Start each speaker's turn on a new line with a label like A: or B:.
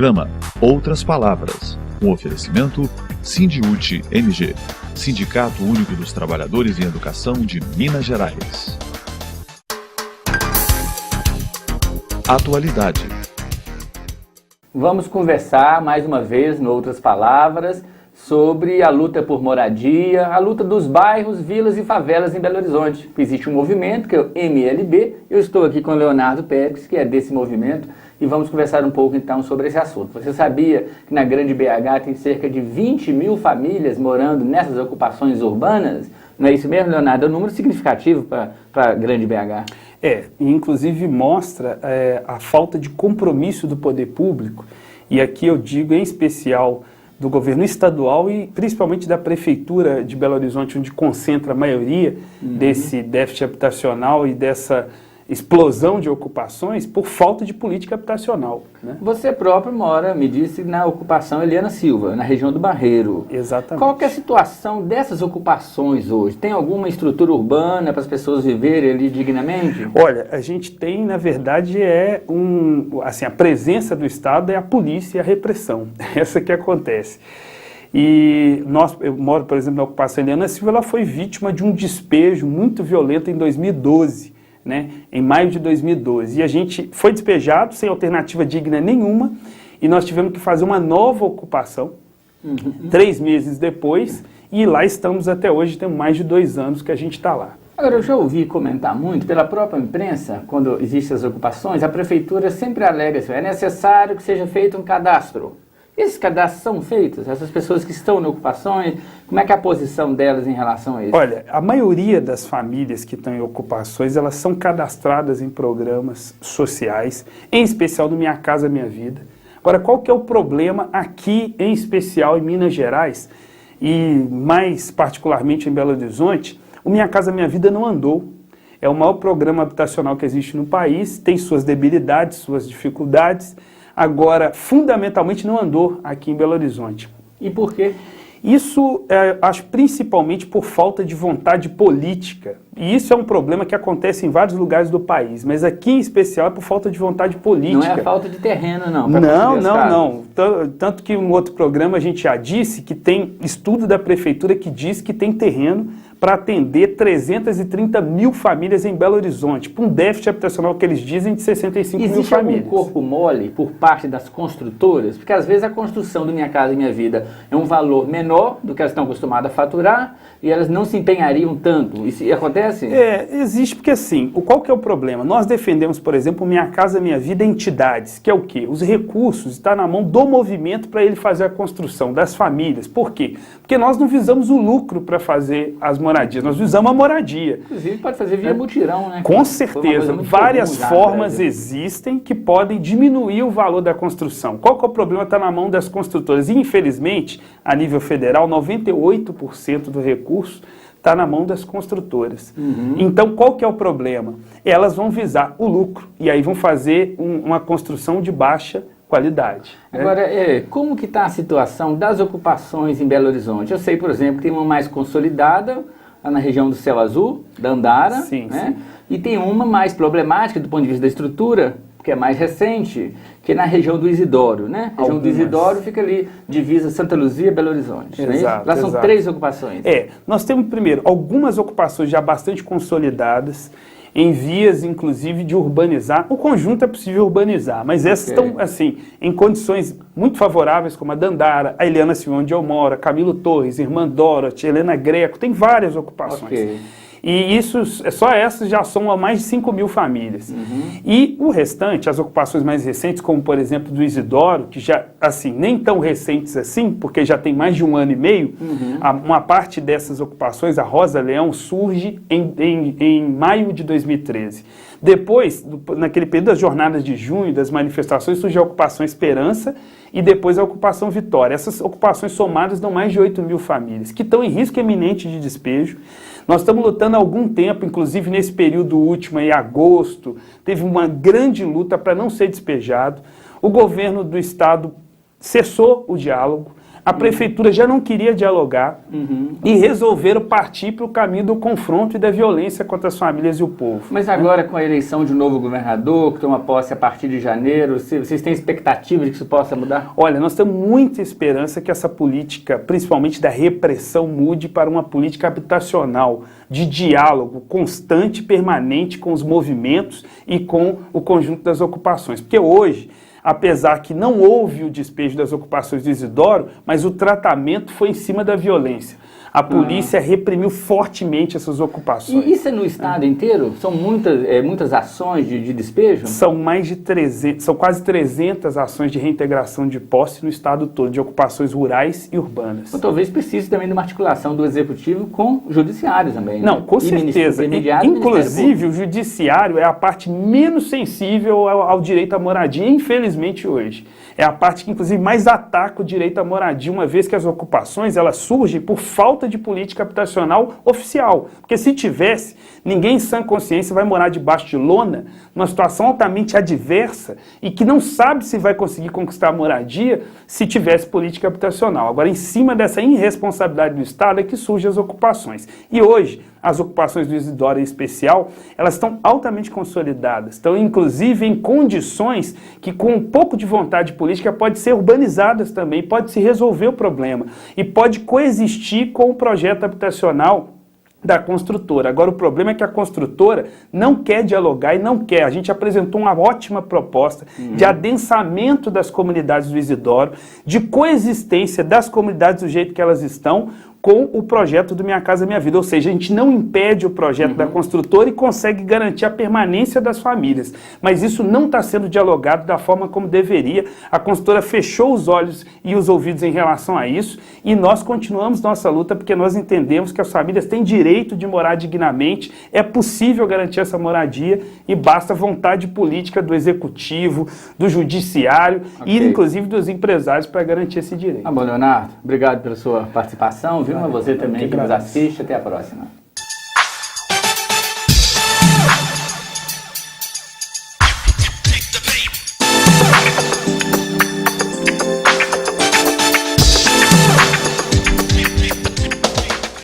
A: Programa Outras Palavras, um oferecimento Sindiúti MG, Sindicato Único dos Trabalhadores em Educação de Minas Gerais. Atualidade.
B: Vamos conversar mais uma vez, em outras palavras, sobre a luta por moradia, a luta dos bairros, vilas e favelas em Belo Horizonte. Existe um movimento que é o MLB, eu estou aqui com o Leonardo Pérez, que é desse movimento, e vamos conversar um pouco então sobre esse assunto. Você sabia que na Grande BH tem cerca de 20 mil famílias morando nessas ocupações urbanas? Não é isso mesmo, Leonardo? É um número significativo para a Grande BH.
C: Inclusive mostra a falta de compromisso do poder público, e aqui eu digo em especial do governo estadual e principalmente da Prefeitura de Belo Horizonte, onde concentra a maioria desse déficit habitacional e dessa explosão de ocupações por falta de política habitacional, né?
B: Você próprio mora, me disse, na ocupação Eliana Silva, na região do Barreiro.
C: Exatamente.
B: Qual que é a situação dessas ocupações hoje? Tem alguma estrutura urbana para as pessoas viverem ali dignamente?
C: Olha, a gente tem, na verdade, a presença do Estado é a polícia e a repressão. Essa que acontece. E eu moro, por exemplo, na ocupação Eliana Silva, ela foi vítima de um despejo muito violento em 2012. Em maio de 2012, e a gente foi despejado sem alternativa digna nenhuma, e nós tivemos que fazer uma nova ocupação 3 meses depois, e lá estamos até hoje, tem mais de 2 anos que a gente está lá.
B: Agora, eu já ouvi comentar muito pela própria imprensa, quando existem as ocupações, a prefeitura sempre alega que é necessário que seja feito um cadastro. Esses cadastros são feitos? Essas pessoas que estão em ocupações, como é que é a posição delas em relação a isso?
C: Olha, a maioria das famílias que estão em ocupações, elas são cadastradas em programas sociais, em especial no Minha Casa Minha Vida. Agora, qual que é o problema aqui, em especial em Minas Gerais, e mais particularmente em Belo Horizonte? O Minha Casa Minha Vida não andou. É o maior programa habitacional que existe no país, tem suas debilidades, suas dificuldades. Agora, fundamentalmente, não andou aqui em Belo Horizonte.
B: E por quê?
C: Isso, acho, principalmente por falta de vontade política. E isso é um problema que acontece em vários lugares do país, mas aqui em especial é por falta de vontade política.
B: Não é a falta de terreno, não?
C: Não. Tanto que em um outro programa a gente já disse que tem estudo da prefeitura que diz que tem terreno para atender 330 mil famílias em Belo Horizonte, com um déficit habitacional que eles dizem de 65 mil famílias.
B: Existe algum corpo mole por parte das construtoras? Porque às vezes a construção do Minha Casa Minha Vida é um valor menor do que elas estão acostumadas a faturar e elas não se empenhariam tanto. Isso acontece?
C: Existe porque assim, qual que é o problema? Nós defendemos, por exemplo, Minha Casa Minha Vida entidades, que é o quê? Os recursos estão na mão do movimento para ele fazer a construção, das famílias. Por quê? Porque nós não visamos o lucro para fazer as moradias, nós visamos a moradia.
B: Inclusive pode fazer via mutirão, né?
C: Com certeza, várias formas existem que podem diminuir o valor da construção. Qual que é o problema? Está na mão das construtoras. E, infelizmente, a nível federal, 98% do recurso está na mão das construtoras. Então, qual que é o problema? Elas vão visar o lucro e aí vão fazer uma construção de baixa qualidade.
B: Agora, como que está a situação das ocupações em Belo Horizonte? Eu sei, por exemplo, que tem uma mais consolidada lá na região do Céu Azul, da Andara,
C: sim.
B: E tem uma mais problemática do ponto de vista da estrutura, que é mais recente, que é na região do Isidoro, né? A região do Isidoro fica ali, divisa Santa Luzia e Belo Horizonte.
C: Exato,
B: lá são 3 ocupações.
C: Nós temos, primeiro, algumas ocupações já bastante consolidadas, em vias, inclusive, de urbanizar. O conjunto é possível urbanizar, mas essas estão, assim, em condições muito favoráveis, como a Dandara, a Eliana Silva, onde eu moro, Camilo Torres, Irmã Dorothy, Helena Greco, tem várias ocupações. E só essas já são a mais de 5 mil famílias. E o restante, as ocupações mais recentes, como por exemplo do Isidoro, que já, assim, nem tão recentes assim, porque já tem mais de 1 ano e meio, uma parte dessas ocupações, a Rosa Leão, surge em maio de 2013. Depois, naquele período das jornadas de junho, das manifestações, surge a ocupação Esperança e depois a ocupação Vitória. Essas ocupações somadas dão mais de 8 mil famílias, que estão em risco iminente de despejo. Nós estamos lutando há algum tempo, inclusive nesse período último, em agosto, teve uma grande luta para não ser despejado. O governo do estado cessou o diálogo. a prefeitura já não queria dialogar e resolveram partir para o caminho do confronto e da violência contra as famílias e o povo.
B: Mas agora, com a eleição de um novo governador, que toma posse a partir de janeiro, vocês têm expectativa de que isso possa mudar?
C: Olha, nós temos muita esperança que essa política, principalmente da repressão, mude para uma política habitacional, de diálogo constante e permanente com os movimentos e com o conjunto das ocupações. Porque hoje, apesar que não houve o despejo das ocupações do Isidoro, mas o tratamento foi em cima da violência. A polícia reprimiu fortemente essas ocupações.
B: E isso é no estado inteiro? São muitas ações de despejo?
C: São mais de 300, são quase 300 ações de reintegração de posse no estado todo, de ocupações rurais e urbanas.
B: Então, talvez precise também de uma articulação do executivo com o judiciário também.
C: Não,
B: né?
C: com certeza. Inclusive, o judiciário é a parte menos sensível ao direito à moradia, infelizmente, hoje. É a parte que, inclusive, mais ataca o direito à moradia, uma vez que as ocupações elas surgem por falta de política habitacional oficial. Porque se tivesse, ninguém em sã consciência vai morar debaixo de lona, numa situação altamente adversa e que não sabe se vai conseguir conquistar a moradia se tivesse política habitacional. Agora, em cima dessa irresponsabilidade do Estado é que surgem as ocupações. E hoje, as ocupações do Isidoro em especial, elas estão altamente consolidadas, estão inclusive em condições que com um pouco de vontade política pode ser urbanizadas também, pode se resolver o problema e pode coexistir com o projeto habitacional da construtora. Agora, o problema é que a construtora não quer dialogar e não quer. A gente apresentou uma ótima proposta de adensamento das comunidades do Isidoro, de coexistência das comunidades do jeito que elas estão, com o projeto do Minha Casa Minha Vida. Ou seja, a gente não impede o projeto da construtora e consegue garantir a permanência das famílias. Mas isso não está sendo dialogado da forma como deveria. A construtora fechou os olhos e os ouvidos em relação a isso e nós continuamos nossa luta porque nós entendemos que as famílias têm direito de morar dignamente, é possível garantir essa moradia e basta vontade política do executivo, do judiciário e inclusive dos empresários para garantir esse direito.
B: Bom, Leonardo, obrigado pela sua participação, viu? A você também que nos assiste. Até a próxima.